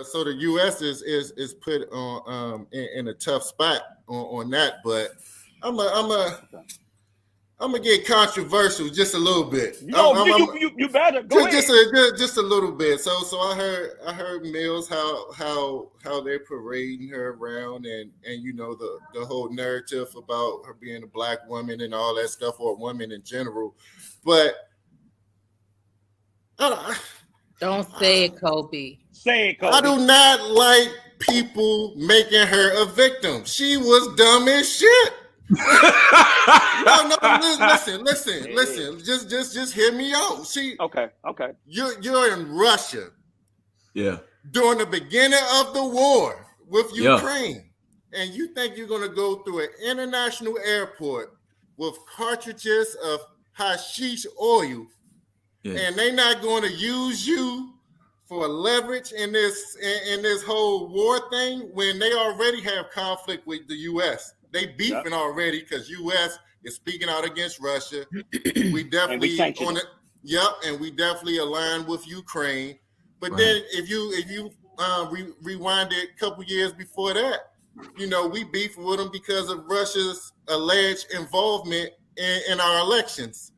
So the U.S. is put on in a tough spot on that, but I'm a I'm gonna get controversial just a little bit. You better go ahead. Just a little bit. So I heard Mills how they're parading her around and you know the whole narrative about her being a black woman and all that stuff, or a woman in general. But don't say it, Kobe. Say it, Kobe. I do not like people making her a victim. She was dumb as shit. no, listen. Just hear me out. Okay. You're in Russia. Yeah. During the beginning of the war with Ukraine, and you think you're gonna go through an international airport with cartridges of hashish oil, and they're not going to use you for leverage in this whole war thing when they already have conflict with the U.S. They beefing already because U.S. is speaking out against Russia. We definitely on it. Yep, and we definitely aligned with Ukraine. But then if you rewind it a couple years before that, you know, we beefed with them because of Russia's alleged involvement in our elections.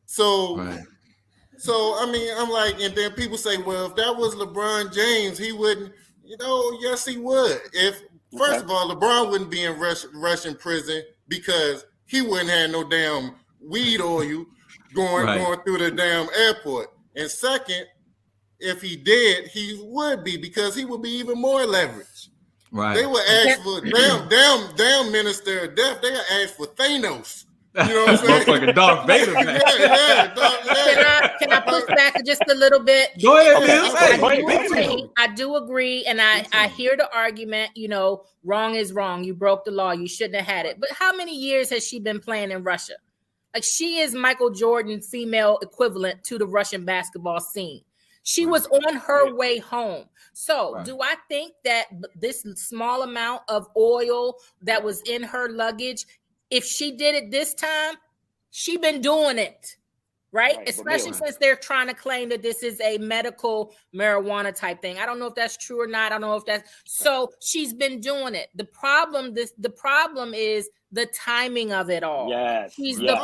So I mean, I'm like, and then people say, well, if that was LeBron James, he wouldn't. You know, yes, he would. First of all, LeBron wouldn't be in Russian prison because he wouldn't have no damn weed oil going through the damn airport. And second, if he did, he would be because he would be even more leverage. Right. They would ask for damn Minister of Death. They would ask for Thanos. You know what I'm saying? Motherfucking Darth Vader, man. Can I push back just a little bit? Go ahead, I do agree, and I hear the argument. You know, wrong is wrong. You broke the law. You shouldn't have had it. But how many years has she been playing in Russia? Like, she is Michael Jordan's female equivalent to the Russian basketball scene. She was on her way home. So do I think that this small amount of oil that was in her luggage, if she did it this time, she been doing it, right? Especially since they're trying to claim that this is a medical marijuana type thing. I don't know if that's true or not. I don't know if that's so. She's been doing it. The problem is the timing of it all. Yes, she's the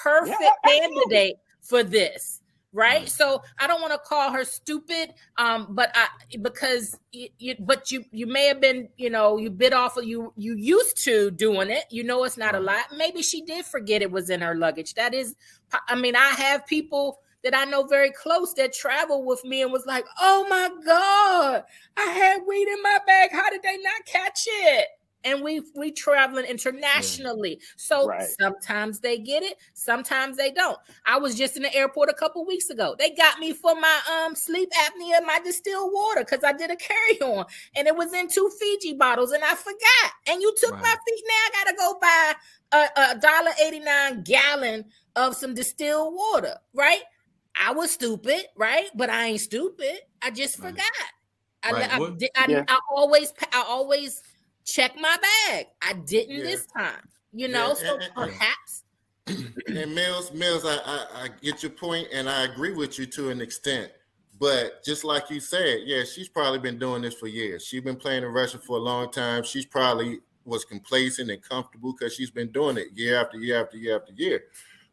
perfect candidate for this. Right. So I don't want to call her stupid, because you may have been, you know, you bit off of you used to doing it. You know, it's not a lot. Maybe she did forget it was in her luggage. That is, I mean, I have people that I know very close that travel with me and was like, oh my God, I had weed in my bag. How did they not catch it? And we traveling internationally. So sometimes they get it, sometimes they don't. I was just in the airport a couple weeks ago. They got me for my sleep apnea, my distilled water, because I did a carry-on and it was in 2 Fiji bottles and I forgot. And you took my feet. Now I gotta go buy a $1.89 gallon of some distilled water, right? I was stupid, right? But I ain't stupid. I just forgot. I always check my bag. I didn't this time, you know. So perhaps. And Mills, I get your point, and I agree with you to an extent. But just like you said, she's probably been doing this for years. She's been playing in Russia for a long time. She's probably was complacent and comfortable because she's been doing it year after year after year after year.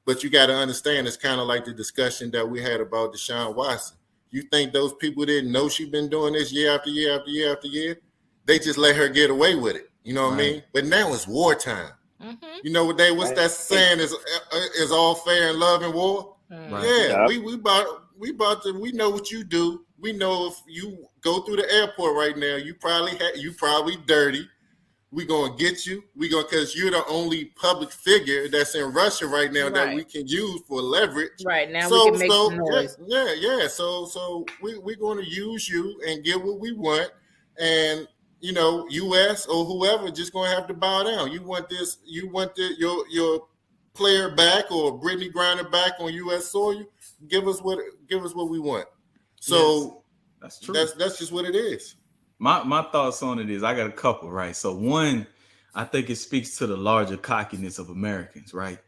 But you got to understand, it's kind of like the discussion that we had about Deshaun Watson. You think those people didn't know she's been doing this year after year after year after year? They just let her get away with it. You know what I mean? But now it's wartime. Mm-hmm. You know what's that saying is all fair in love and war? Yeah, we know what you do. We know if you go through the airport right now, you probably dirty. We gonna get you. Because you're the only public figure that's in Russia right now that we can use for leverage. Right now, we can make some noise. Yeah. So we're gonna use you and get what we want, and you know, U.S. or whoever just gonna have to bow down. You want your player back or Britney Griner back on U.S. soil? Give us what we want. So that's true. That's just what it is. My thoughts on it is I got a couple, right? So one, I think it speaks to the larger cockiness of Americans, right?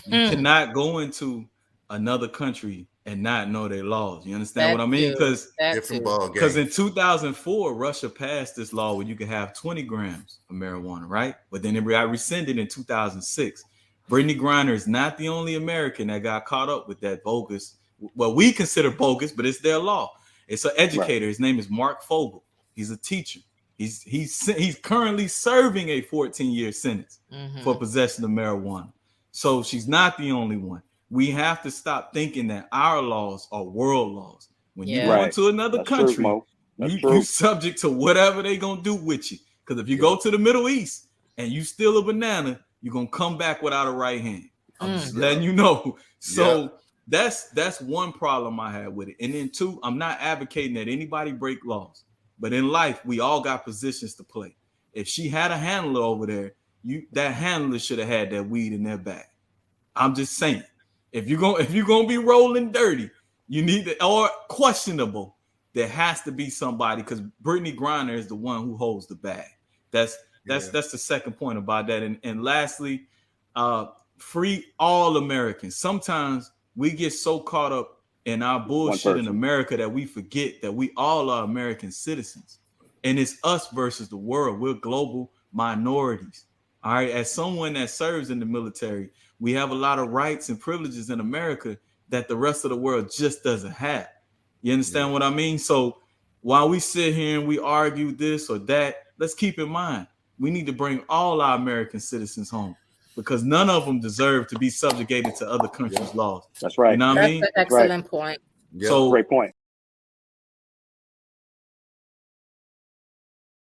You cannot go into another country and not know their laws. You understand what I mean? Because different ball game. In 2004, Russia passed this law where you could have 20 grams of marijuana, right? But then it got rescinded in 2006. Britney Griner is not the only American that got caught up with that bogus, what we consider bogus, but it's their law. It's an educator. Right. His name is Mark Fogel. He's a teacher. He's currently serving a 14-year sentence for possession of marijuana. So she's not the only one. We have to stop thinking that our laws are world laws. When you go into another country, you subject to whatever they're going to do with you. Because if you go to the Middle East and you steal a banana, you're going to come back without a right hand. I'm just letting you know. So that's one problem I had with it. And then two, I'm not advocating that anybody break laws. But in life, we all got positions to play. If she had a handler over there, that handler should have had that weed in their bag. I'm just saying. If you're gonna be rolling dirty, you need to, or questionable, there has to be somebody, because Britney Griner is the one who holds the bag. That's the second point about that. And lastly, free all Americans. Sometimes we get so caught up in our bullshit in America that we forget that we all are American citizens, and it's us versus the world. We're global minorities. All right. As someone that serves in the military, we have a lot of rights and privileges in America that the rest of the world just doesn't have. You understand what I mean? So while we sit here and we argue this or that, let's keep in mind, we need to bring all our American citizens home, because none of them deserve to be subjugated to other countries' laws. That's right. You know what I mean? That's an excellent point. So great point.